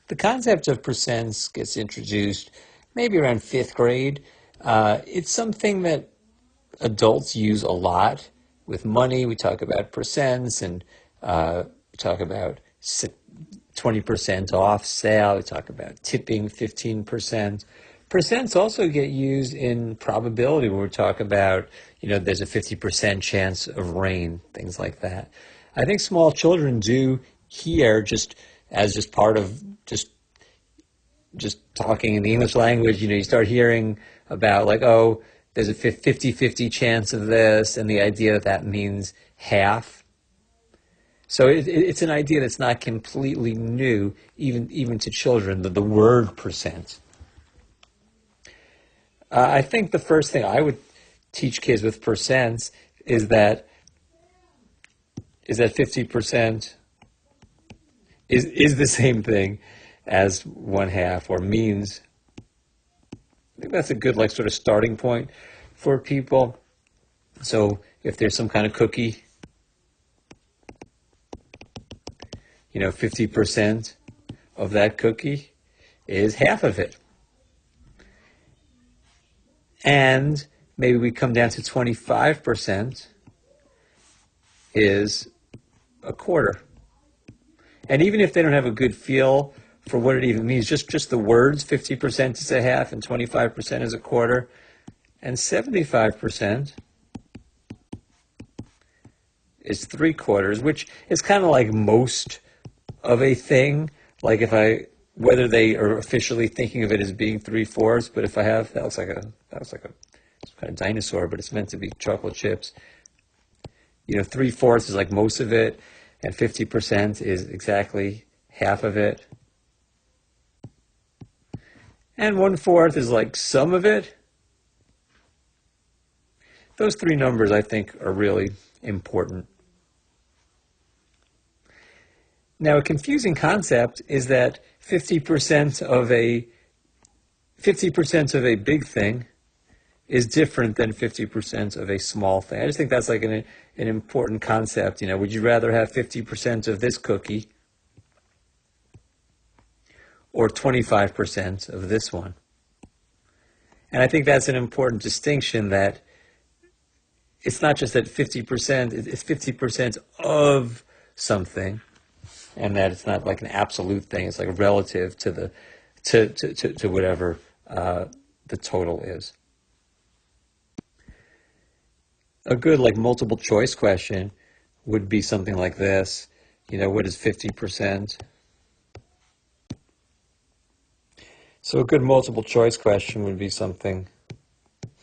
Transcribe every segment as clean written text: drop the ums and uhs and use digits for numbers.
The concept of percents gets introduced maybe around fifth grade. It's something that adults use a lot with money. We talk about percents and we talk about 20% off sale. We talk about tipping 15%. Percents also get used in probability when we talk about, there's a 50% chance of rain, things like that. I think small children do hear just part of just talking in the English language, you start hearing about like, oh, there's a 50-50 chance of this, and the idea that that means half. So it's an idea that's not completely new, even to children, the word percent. I think the first thing I would teach kids with percents is that 50% is the same thing as one half, or means. I think that's a good sort of starting point for people. So if there's some kind of cookie, 50% of that cookie is half of it. And maybe we come down to 25% is a quarter. And even if they don't have a good feel for what it even means, just the words, 50% is a half and 25% is a quarter, and 75% is 3/4, which is kind of like most of a thing. Like whether they are officially thinking of it as being 3/4, but if I have, that looks like a kind of dinosaur, but it's meant to be chocolate chips. 3/4 is like most of it, and 50% is exactly half of it. And 1/4 is like some of it. Those three numbers, I think, are really important. Now, a confusing concept is that 50% of a big thing is different than 50% of a small thing. I just think that's like an important concept. Would you rather have 50% of this cookie or 25% of this one? And I think that's an important distinction, that it's not just that 50%, it's 50% of something, and that it's not like an absolute thing. It's like relative to to whatever the total is. A good multiple choice question would be something like this. What is 50%? So a good multiple choice question would be something,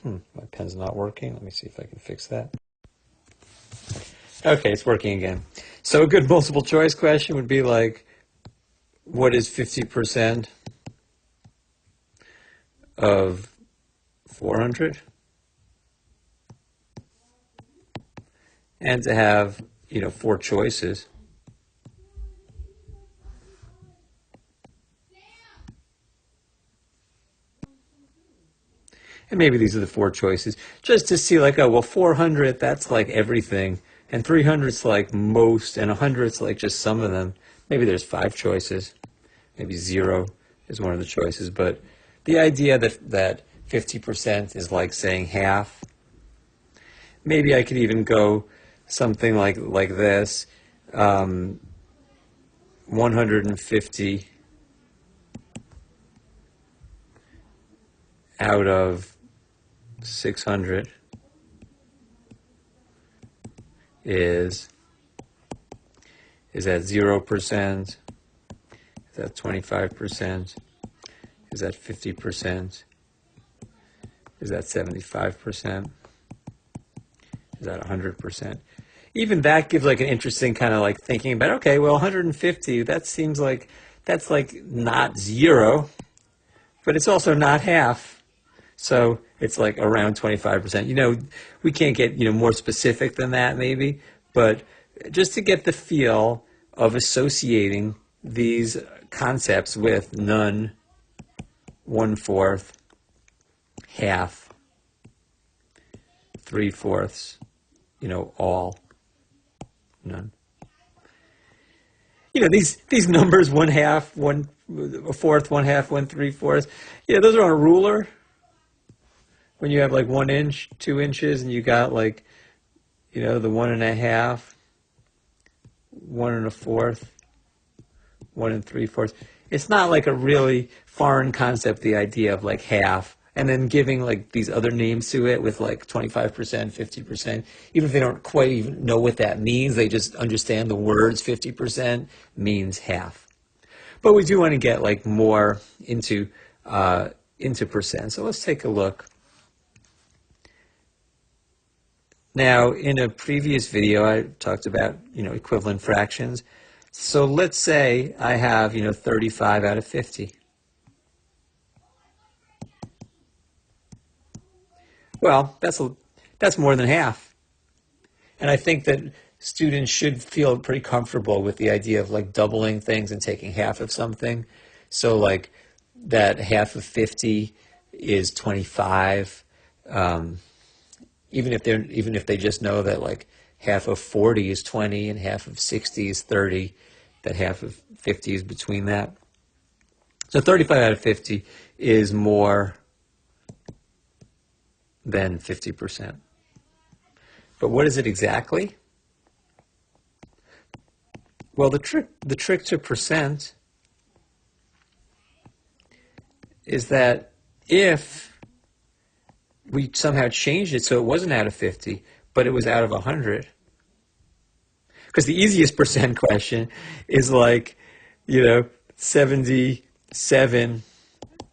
my pen's not working. Let me see if I can fix that. Okay, it's working again. So a good multiple choice question would be like, what is 50% of 400? And to have, 4 choices. And maybe these are the 4 choices, just to see 400, that's like everything, and 300's like most, and 100's like just some of them. Maybe there's 5 choices. Maybe 0 is one of the choices. But the idea that 50% is like saying half. Maybe I could even go something like this. 150 out of 600 is that 0%? Is that 25%? Is that 50%? Is that 75%? Is that 100%? Even that gives an interesting kind of thinking about, okay, well, 150, that seems like that's not 0, but it's also not half. So it's around 25%. We can't get, more specific than that maybe, but just to get the feel of associating these concepts with none, 1/4, half, 3/4, all, none. these numbers, one half, one a fourth, one half, one three fourths. Yeah, those are on a ruler. When you have like 1 inch, 2 inches, and you got like, the one and a half, one and a fourth, one and three fourths. It's not like a really foreign concept, the idea of like half, and then giving like these other names to it with like 25%, 50%. Even if they don't quite even know what that means, they just understand the words 50% means half. But we do want to get like more into percent. So let's take a look. Now, in a previous video, I talked about, equivalent fractions. So let's say I have, 35 out of 50. Well, that's more than half. And I think that students should feel pretty comfortable with the idea of like doubling things and taking half of something. So like that half of 50 is 25. Even if they just know that like half of 40 is 20 and half of 60 is 30, that half of 50 is between that. So 35 out of 50 is more than 50%. But what is it exactly? Well, the trick to percent is that if we somehow changed it so it wasn't out of 50, but it was out of 100. Because the easiest percent question is like, 77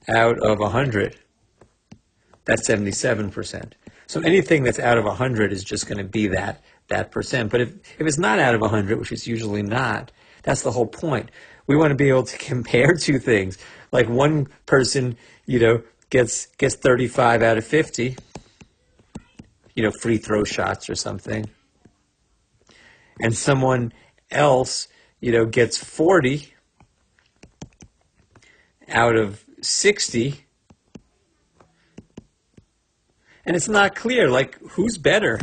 out of 100. That's 77%. So anything that's out of 100 is just going to be that percent. But if it's not out of 100, which it's usually not, that's the whole point. We want to be able to compare two things. Like one person, gets 35 out of 50, free throw shots or something. And someone else, gets 40 out of 60. And it's not clear, like, who's better?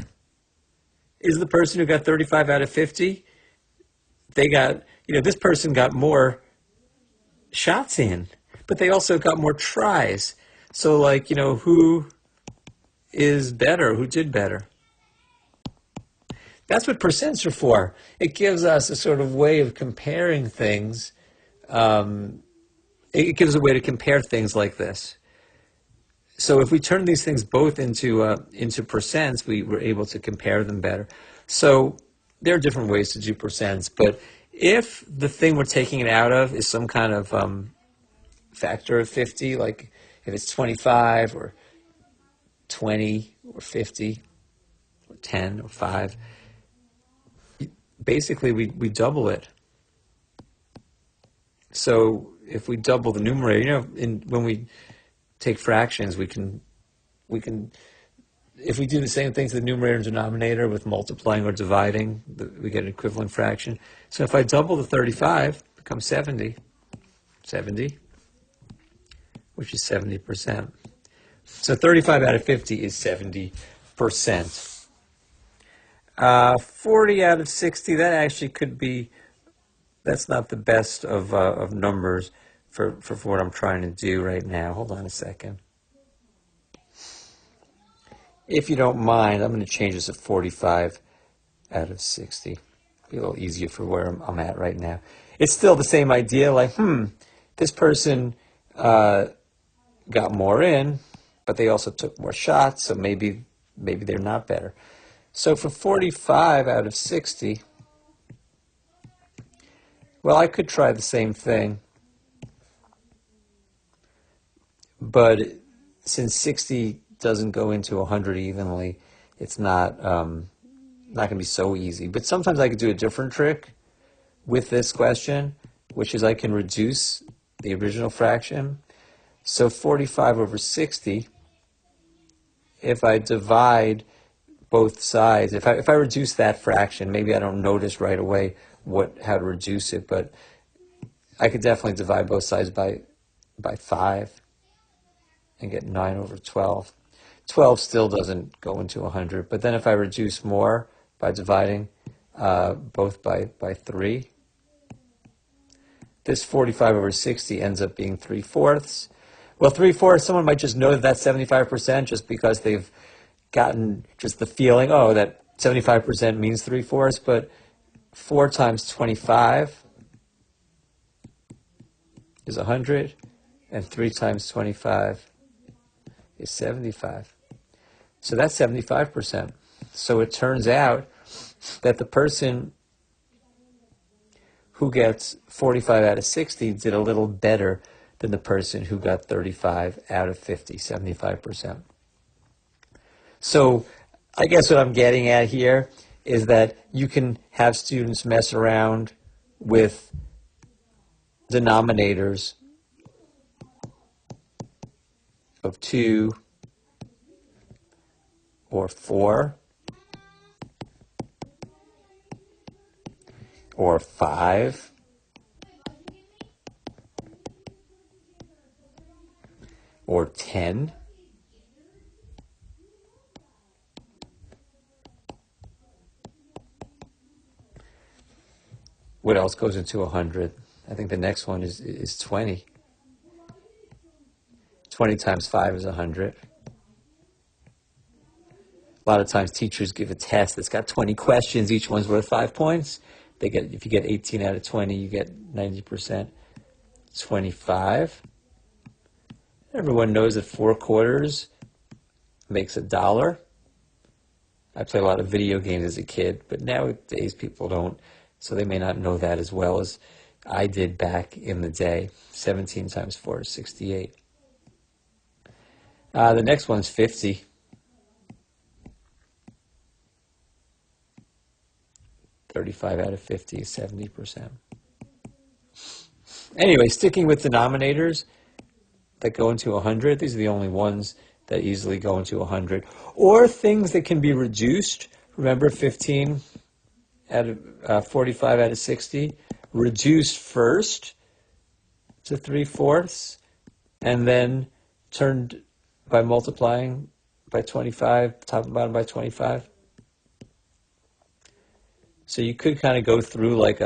Is the person who got 35 out of 50, they got, this person got more shots in, but they also got more tries. So, like, who is better? Who did better? That's what percents are for. It gives us a sort of way of comparing things. It gives a way to compare things like this. So if we turn these things both into percents, we were able to compare them better. So there are different ways to do percents, but if the thing we're taking it out of is some kind of factor of 50, like if it's 25 or 20 or 50 or 10 or 5, basically we double it. So if we double the numerator, when we take fractions, we can, if we do the same thing to the numerator and denominator with multiplying or dividing, we get an equivalent fraction. So if I double the 35, it becomes 70, which is 70%. So 35 out of 50 is 70%. 40 out of 60, that actually could be, that's not the best of numbers for what I'm trying to do right now. Hold on a second. If you don't mind, I'm going to change this to 45 out of 60. Be a little easier for where I'm at right now. It's still the same idea, like, this person got more in, but they also took more shots, so maybe they're not better. So for 45 out of 60, well, I could try the same thing. But since 60 doesn't go into 100 evenly, it's not going to be so easy. But sometimes I could do a different trick with this question, which is I can reduce the original fraction. So 45 over 60, if I divide both sides, if I reduce that fraction, maybe I don't notice right away how to reduce it, but I could definitely divide both sides by 5 and get 9 over 12. 12 still doesn't go into 100, but then if I reduce more by dividing both by 3, this 45 over 60 ends up being 3/4. Well, 3/4, someone might just know that that's 75% just because they've gotten just the feeling, oh, that 75% means 3/4, but 4 times 25 is 100, and 3 times 25 is 75. So that's 75%. So it turns out that the person who gets 45 out of 60 did a little better than the person who got 35 out of 50, 75%. So I guess what I'm getting at here is that you can have students mess around with denominators of 2 or 4 or 5 or 10. What else goes into 100? I think the next one is 20. 20 times 5 is 100. A lot of times teachers give a test that's got 20 questions. Each one's worth 5 points. If you get 18 out of 20, you get 90%. 25. Everyone knows that 4 quarters makes $1. I played a lot of video games as a kid, but nowadays people don't, so they may not know that as well as I did back in the day. 17 times 4 is 68. The next one's 50. 35 out of 50 is 70%. Anyway, sticking with denominators that go into 100, these are the only ones that easily go into 100. Or things that can be reduced. Remember 15 out of 45 out of 60? Reduced first to 3/4 and then turned by multiplying by 25, top and bottom by 25. So you could kind of go through like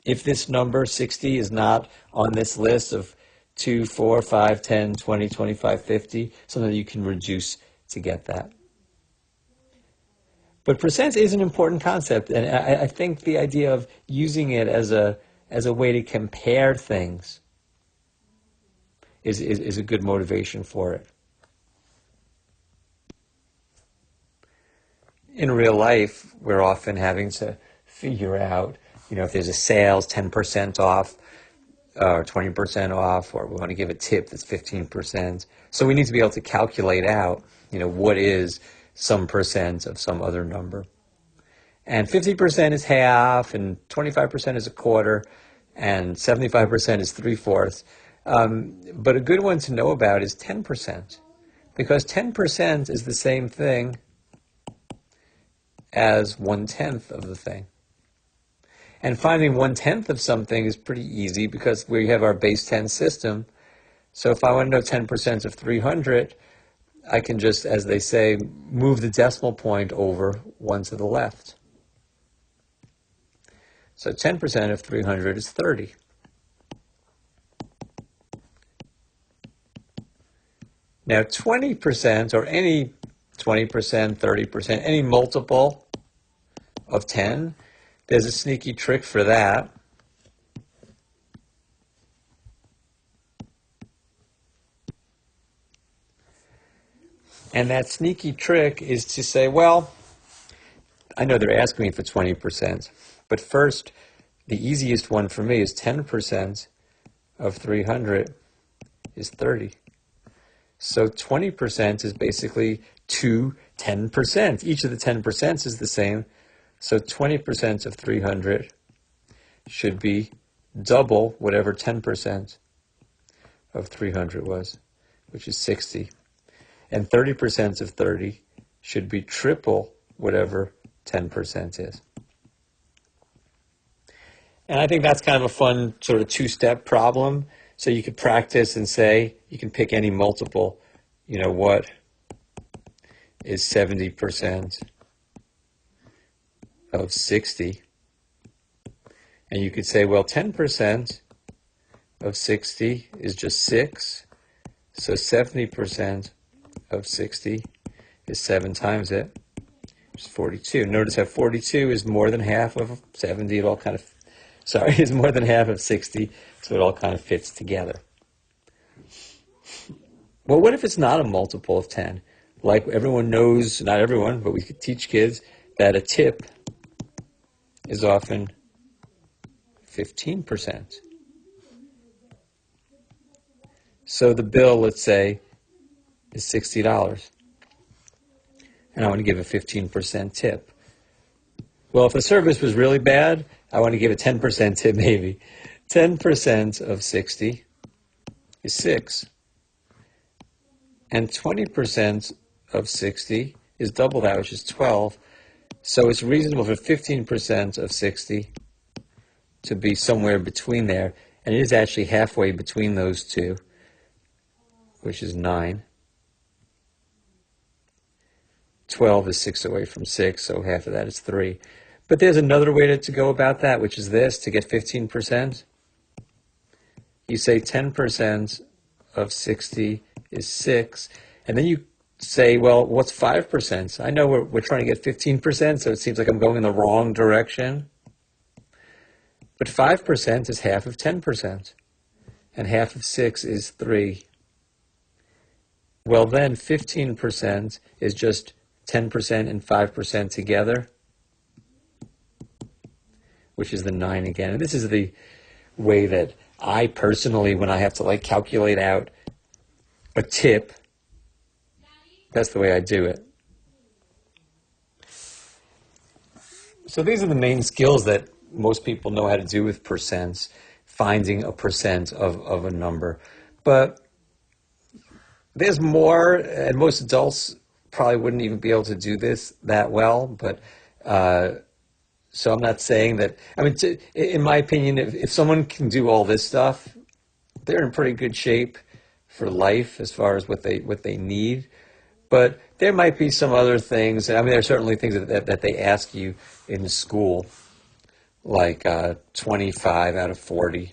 if this number 60 is not on this list of 2, 4, 5, 10, 20, 25, 50, something that you can reduce to get that. But percents is an important concept, and I think the idea of using it as a way to compare things is a good motivation for it. In real life, we're often having to figure out, if there's a sales 10% off or 20% off, or we want to give a tip that's 15%. So we need to be able to calculate out, what is some percent of some other number. And 50% is half, and 25% is a quarter, and 75% is 3/4. But a good one to know about is 10%, because 10% is the same thing as 1/10 of the thing. And finding 1/10 of something is pretty easy because we have our base 10 system. So if I want to know 10% of 300, I can just, as they say, move the decimal point over 1 to the left. So 10% of 300 is 30. Now 20%, or any 20%, 30%, any multiple of 10, there's a sneaky trick for that. And that sneaky trick is to say, well, I know they're asking me for 20%, but first, the easiest one for me is 10% of 300 is 30. So 20% is basically 10%. Each of the 10% is the same. So 20% of 300 should be double whatever 10% of 300 was, which is 60. And 30% of 30 should be triple whatever 10% is. And I think that's kind of a fun sort of two-step problem. So you could practice and say, you can pick any multiple, what is 70% of 60? And you could say, well, 10% of 60 is just 6. So 70% of 60 is 7 times it, which is 42. Notice how 42 is more than half of 70. It all kind of, sorry, is more than half of 60. So it all kind of fits together. Well, what if it's not a multiple of 10? Like everyone knows, not everyone, but we could teach kids that a tip is often 15%. So the bill, let's say, is $60. And I want to give a 15% tip. Well, if the service was really bad, I want to give a 10% tip maybe. 10% of 60 is 6. And 20% of 60 is double that, which is 12. So it's reasonable for 15% of 60 to be somewhere between there. And it is actually halfway between those two, which is 9. 12 is 6 away from 6, so half of that is 3. But there's another way to go about that, which is this, to get 15%. You say 10% of 60 is 6, and then you say, well, what's 5%? I know we're trying to get 15%, so it seems like I'm going in the wrong direction. But 5% is half of 10%, and half of 6 is 3. Well, then 15% is just 10% and 5% together, which is the 9 again. And this is the way that I personally, when I have to calculate out a tip, that's the way I do it. So these are the main skills that most people know how to do with percents, finding a percent of a number. But there's more, and most adults probably wouldn't even be able to do this that well. But so I'm not saying that. I mean, in my opinion, if someone can do all this stuff, they're in pretty good shape for life as far as what they need. But there might be some other things. I mean, there are certainly things that they ask you in school, like 25 out of 40.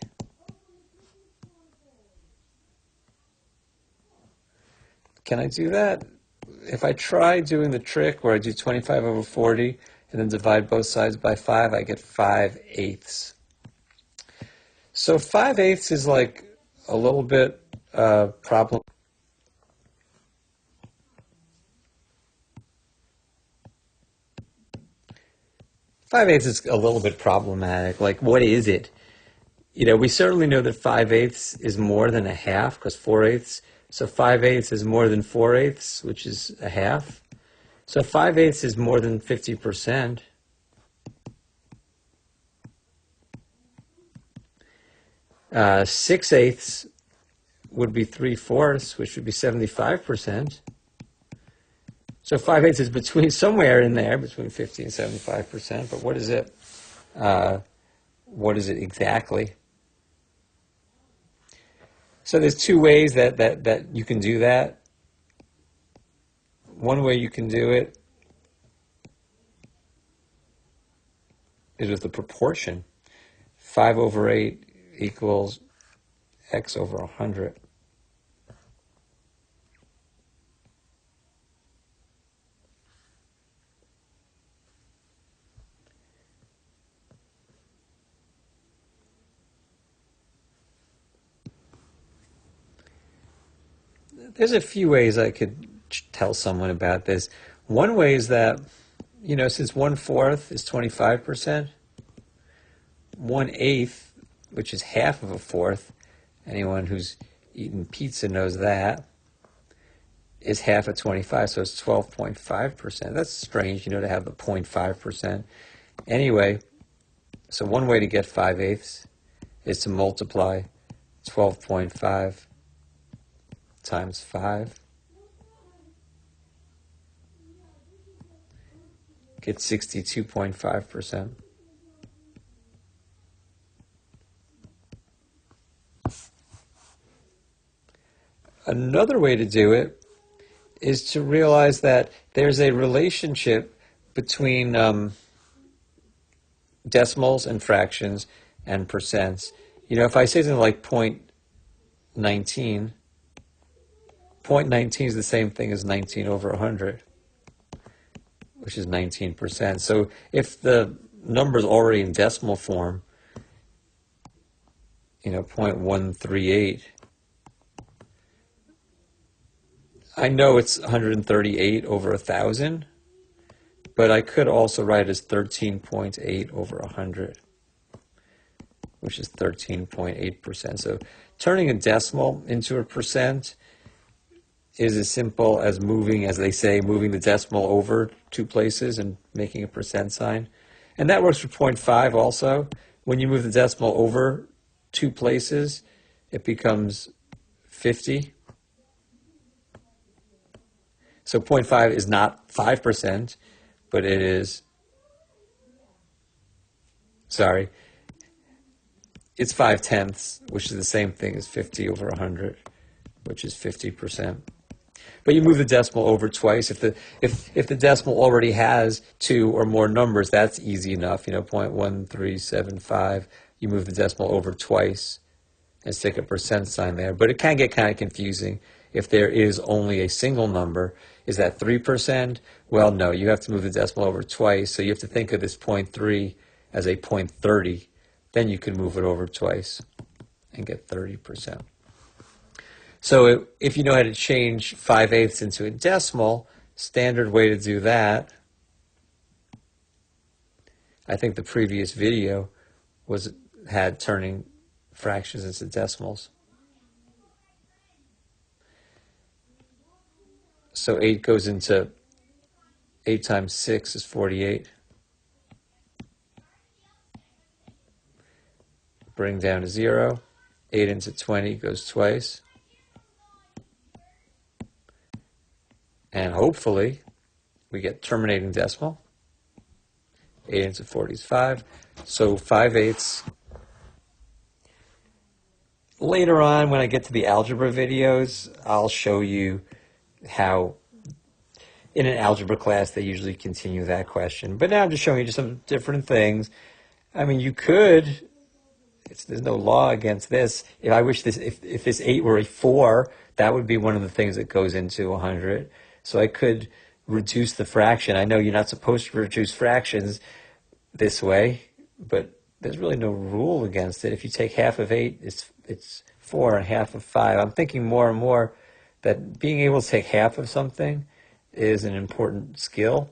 Can I do that? If I try doing the trick where I do 25 over 40 and then divide both sides by 5, I get 5/8. So 5/8 is like a little bit problem. 5/8 is a little bit problematic. Like, what is it? We certainly know that 5/8 is more than a half, because 4/8. So 5/8 is more than 4/8, which is a half. So 5/8 is more than 50%. 6/8 would be 3/4, which would be 75%. So 5/8 is between somewhere in there, between 50 and 75%. But what is it? What is it exactly? So there's two ways that you can do that. One way you can do it is with the proportion. 5 over 8 equals x over 100. There's a few ways I could tell someone about this. One way is that, since 1/4 is 25%, 1/8, which is half of a fourth, anyone who's eaten pizza knows that, is half of 25, so it's 12.5%. That's strange, to have the 0.5%. Anyway, so one way to get 5/8 is to multiply 12.5 times 5. Get 62.5%. Another way to do it is to realize that there's a relationship between decimals and fractions and percents. You know, if I say something like 0.19, 0.19 is the same thing as 19 over 100, which is 19%. So if the number is already in decimal form, you know, 0.138, I know it's 138 over 1,000, but I could also write as 13.8 over 100, which is 13.8%. So turning a decimal into a percent is as simple as moving, as they say, moving the decimal over two places and making a percent sign. And that works for 0.5 also. When you move the decimal over two places, it becomes 50. So 0.5 is not 5%, but it is, sorry, it's 5/10, which is the same thing as 50 over 100, which is 50%. But you move the decimal over twice. If the decimal already has two or more numbers, that's easy enough. You know, 0.1375. You move the decimal over twice and stick a percent sign there. But it can get kind of confusing if there is only a single number. Is that 3%? Well, no, you have to move the decimal over twice. So you have to think of this 0.3 as a 0.30. Then you can move it over twice and get 30%. So if you know how to change 5/8 into a decimal, standard way to do that, I think the previous video had turning fractions into decimals. So 8 goes into 8 times 6 is 48. Bring down to 0. 8 into 20 goes twice. And hopefully, we get terminating decimal. 8 into 40 is 5. So 5/8. Later on, when I get to the algebra videos, I'll show you how, in an algebra class, they usually continue that question. But now I'm just showing you just some different things. I mean, you could, there's no law against this. If I wish this, if this 8 were a 4, that would be one of the things that goes into 100. So I could reduce the fraction. I know you're not supposed to reduce fractions this way, but there's really no rule against it. If you take half of 8, it's 4, and half of 5. I'm thinking more and more that being able to take half of something is an important skill.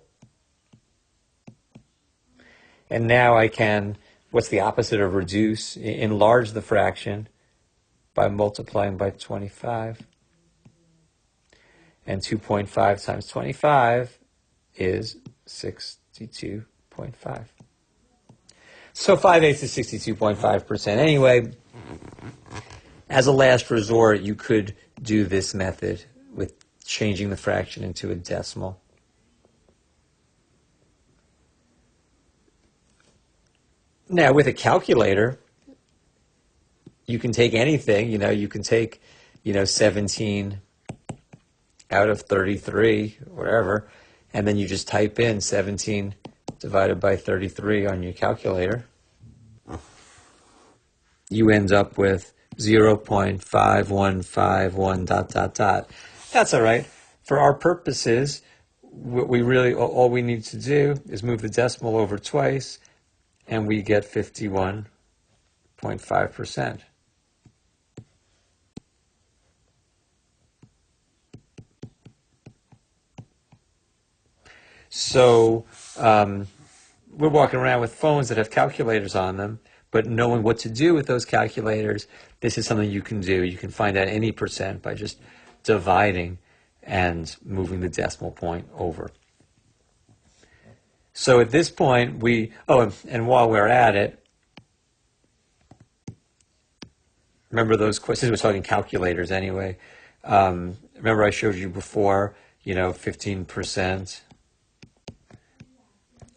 And now I can, what's the opposite of reduce? Enlarge the fraction by multiplying by 25. And 2.5 times 25 is 62.5. So 5/8 is 62.5%. Anyway, as a last resort, you could do this method with changing the fraction into a decimal. Now, with a calculator, you can take anything. You know, you can take, 17 out of 33, whatever, and then you just type in 17 divided by 33 on your calculator. You end up with 0.5151 ... That's all right. For our purposes, all we need to do is move the decimal over twice, and we get 51.5%. So we're walking around with phones that have calculators on them, but knowing what to do with those calculators, this is something you can do. You can find out any percent by just dividing and moving the decimal point over. So at this point, and while we're at it, remember those questions, we're talking calculators anyway. Remember I showed you before, 15%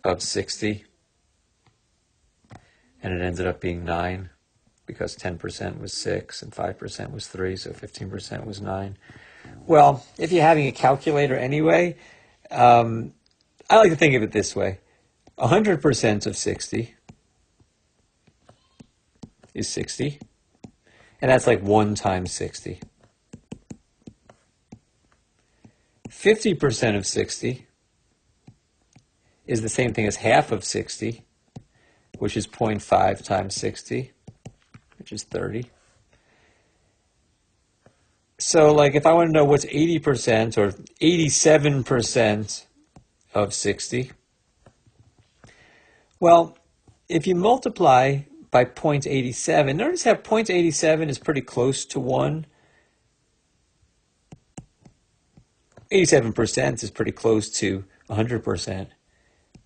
of 60, and it ended up being 9 because 10% was 6 and 5% was 3, so 15% was 9. Well, if you're having a calculator anyway, I like to think of it this way. 100% of 60 is 60. And that's like 1 times 60. 50% of 60 is the same thing as half of 60, which is 0.5 times 60, which is 30. So like if I want to know what's 80% or 87% of 60, well, if you multiply by 0.87, notice how 0.87 is pretty close to 1. 87% is pretty close to 100%.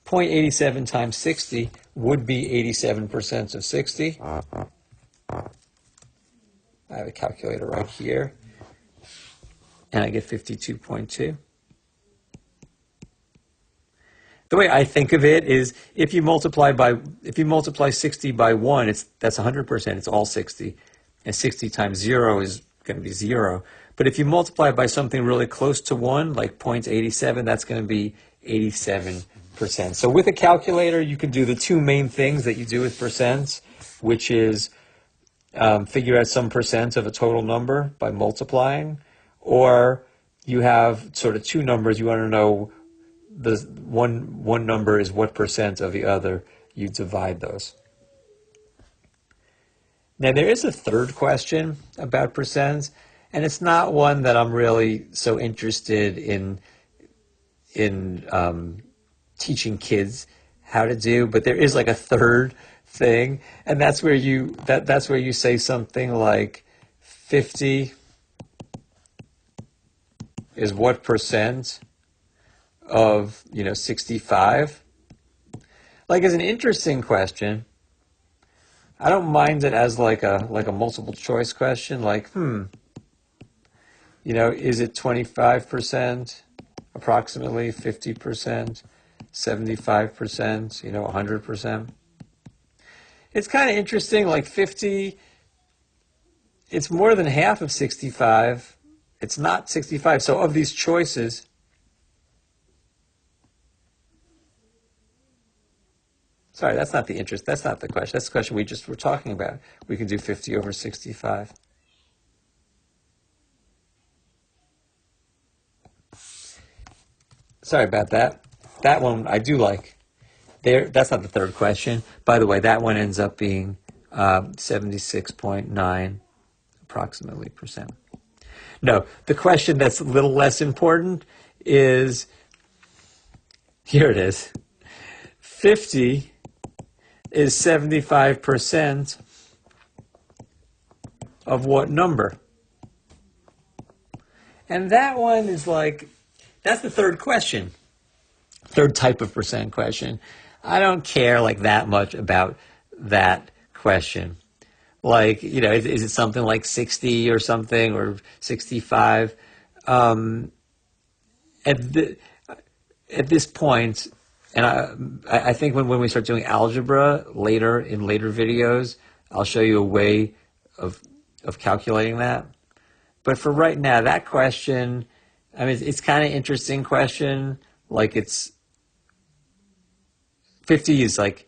0.87 times 60 would be 87% of 60. I have a calculator right here. And I get 52.2. The way I think of it is if you multiply 60 by 1, that's 100%. It's all 60. And 60 times 0 is going to be 0. But if you multiply by something really close to 1, like 0.87, that's going to be 87%. So with a calculator, you can do the two main things that you do with percents, which is figure out some percent of a total number by multiplying, or you have sort of two numbers. You want to know the one number is what percent of the other. You divide those. Now there is a third question about percents, and it's not one that I'm really so interested in teaching kids how to do, but there is like a third thing, and that's where you say something like 50 is what percent of 65. Like, it's an interesting question. I don't mind it as like a multiple choice question, like is it 25%, approximately 50%, 75%, 100%. It's kind of interesting, like 50, it's more than half of 65. It's not 65. So of these choices, sorry, that's not the question. That's the question we just were talking about. We can do 50 over 65. Sorry about that. That one I do like. That's not the third question. By the way, that one ends up being 76.9 approximately percent. No, the question that's a little less important is, here it is. 50 is 75% of what number? And that one is like, that's the third question. Third type of percent question. I don't care like that much about that question. Like, is it something like 60 or something, or 65? At this point, and I think when we start doing algebra in later videos, I'll show you a way of calculating that. But for right now, that question, I mean, it's kind of interesting question. Like, it's 50 is like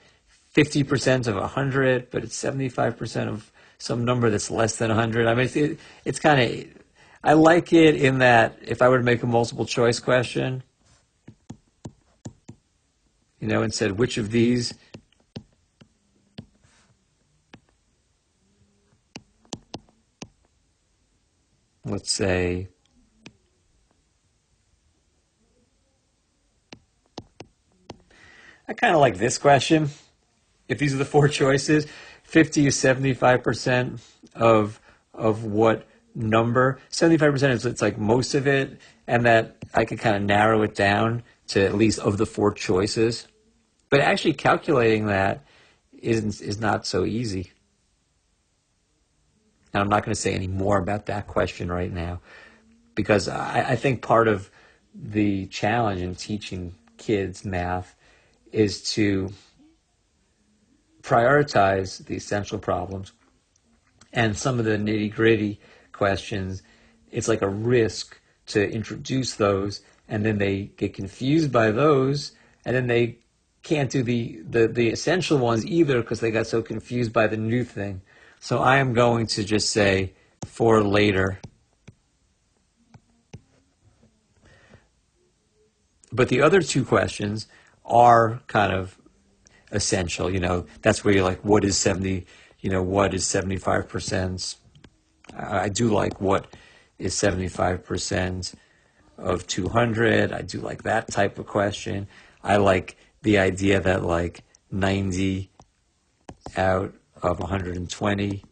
50% of 100, but it's 75% of some number that's less than 100. I mean, it's kind of, I like it in that if I were to make a multiple choice question, and said which of these let's say I kind of like this question. If these are the four choices, 50 is 75% of what number? 75% is it's like most of it, and that I could kind of narrow it down to at least of the four choices. But actually calculating that is not so easy. And I'm not going to say any more about that question right now, because I think part of the challenge in teaching kids math is to prioritize the essential problems, and some of the nitty-gritty questions, it's like a risk to introduce those, and then they get confused by those, and then they can't do the essential ones either because they got so confused by the new thing. So I am going to just say for later. But the other two questions are kind of essential. That's where you're like, what is 70, what is 75%? I do like what is 75% of 200. I do like that type of question. I like the idea that like 90 out of 120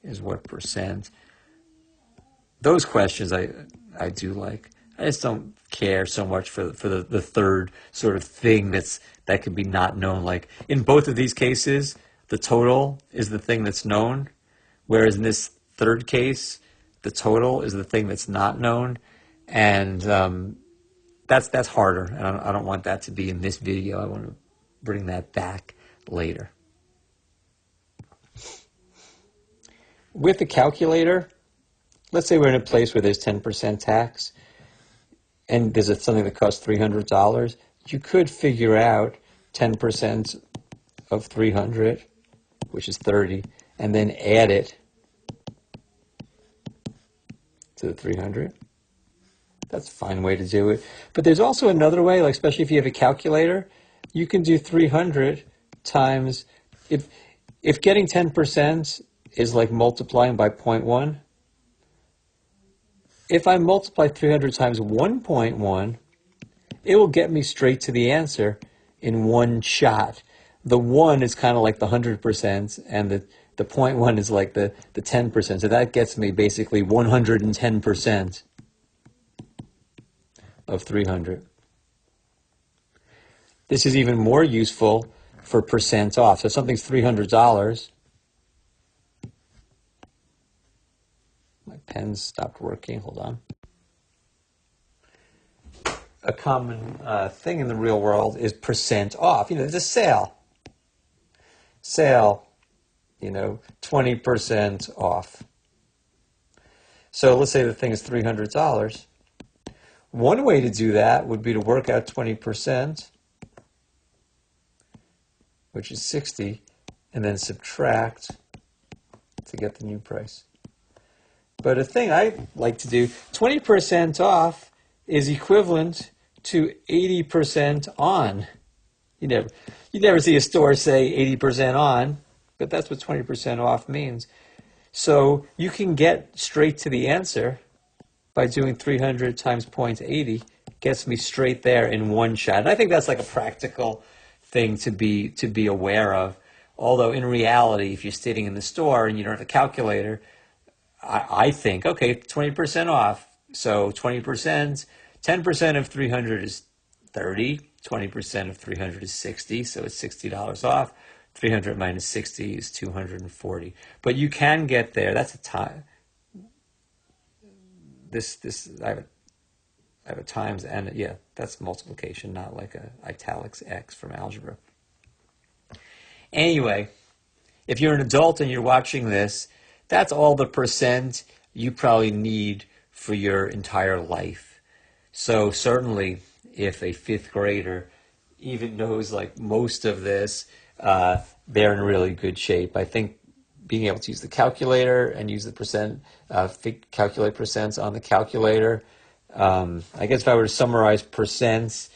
is what percent. Those questions I do like. I just don't care so much for the third sort of thing that could be not known. Like in both of these cases, the total is the thing that's known, whereas in this third case, the total is the thing that's not known, and that's harder. And I don't want that to be in this video. I want to bring that back later. With the calculator, let's say we're in a place where there's 10% tax, and there's something that costs $300. You could figure out 10% of 300, which is 30, and then add it to the 300. That's a fine way to do it. But there's also another way, like especially if you have a calculator, you can do 300 times, if getting 10% is like multiplying by 0.1, if I multiply 300 times 1.1, it will get me straight to the answer in one shot. The 1 is kind of like the 100%, and the 0.1 is like the 10%. So that gets me basically 110% of 300. This is even more useful for percent off. So if something's $300. My pen stopped working. Hold on. A common thing in the real world is percent off. There's a sale. Sale, 20% off. So let's say the thing is $300. One way to do that would be to work out 20%, which is 60, and then subtract to get the new price. But a thing I like to do, 20% off is equivalent to 80% on. You never see a store say 80% on, but that's what 20% off means. So you can get straight to the answer by doing 300 times 0.80. Gets me straight there in one shot. And I think that's like a practical thing to be aware of. Although in reality, if you're sitting in the store and you don't have a calculator, I think, okay, 20% off. So 20%, 10% of 300 is 30. 20% of 300 is 60. So it's $60 off. 300 minus 60 is 240. But you can get there. That's a time. I have a times and yeah, that's multiplication, not like a italics X from algebra. Anyway, if you're an adult and you're watching this, that's all the percent you probably need for your entire life. So certainly if a fifth grader even knows like most of this, they're in really good shape. I think being able to use the calculator and use the percent, calculate percents on the calculator. I guess if I were to summarize percents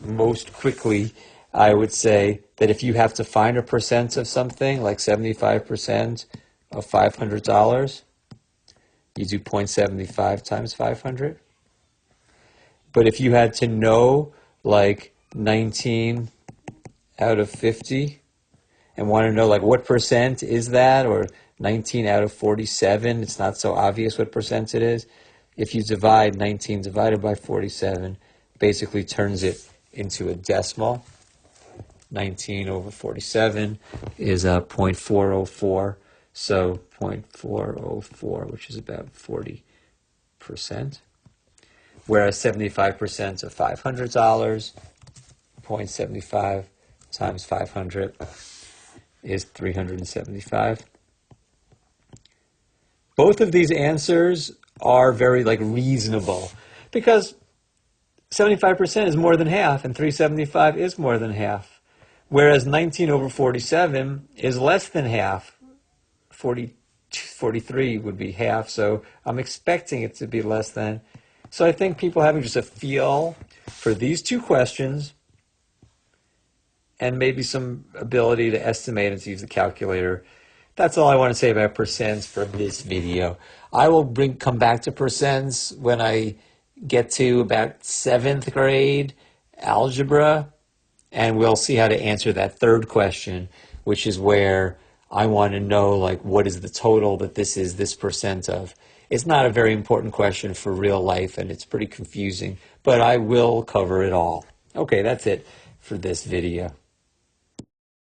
most quickly, I would say that if you have to find a percent of something, like 75% of $500, you do 0.75 times 500. But if you had to know like 19 out of 50 and want to know like what percent is that, or 19 out of 47, it's not so obvious what percent it is. If you divide 19 divided by 47, basically turns it into a decimal. 19 over 47 is 0.404. So 0.404, which is about 40%. Whereas 75% of $500, 0.75 times 500 is 375. Both of these answers are very reasonable because 75% is more than half and 375 is more than half. Whereas 19 over 47 is less than half. 43 would be half, so I'm expecting it to be less than. So I think people having just a feel for these two questions and maybe some ability to estimate and to use the calculator. That's all I want to say about percents for this video. I will come back to percents when I get to about 7th grade algebra, and we'll see how to answer that third question, which is where I want to know, like, what is the total that this is this percent of. It's not a very important question for real life, and it's pretty confusing, but I will cover it all. Okay, that's it for this video.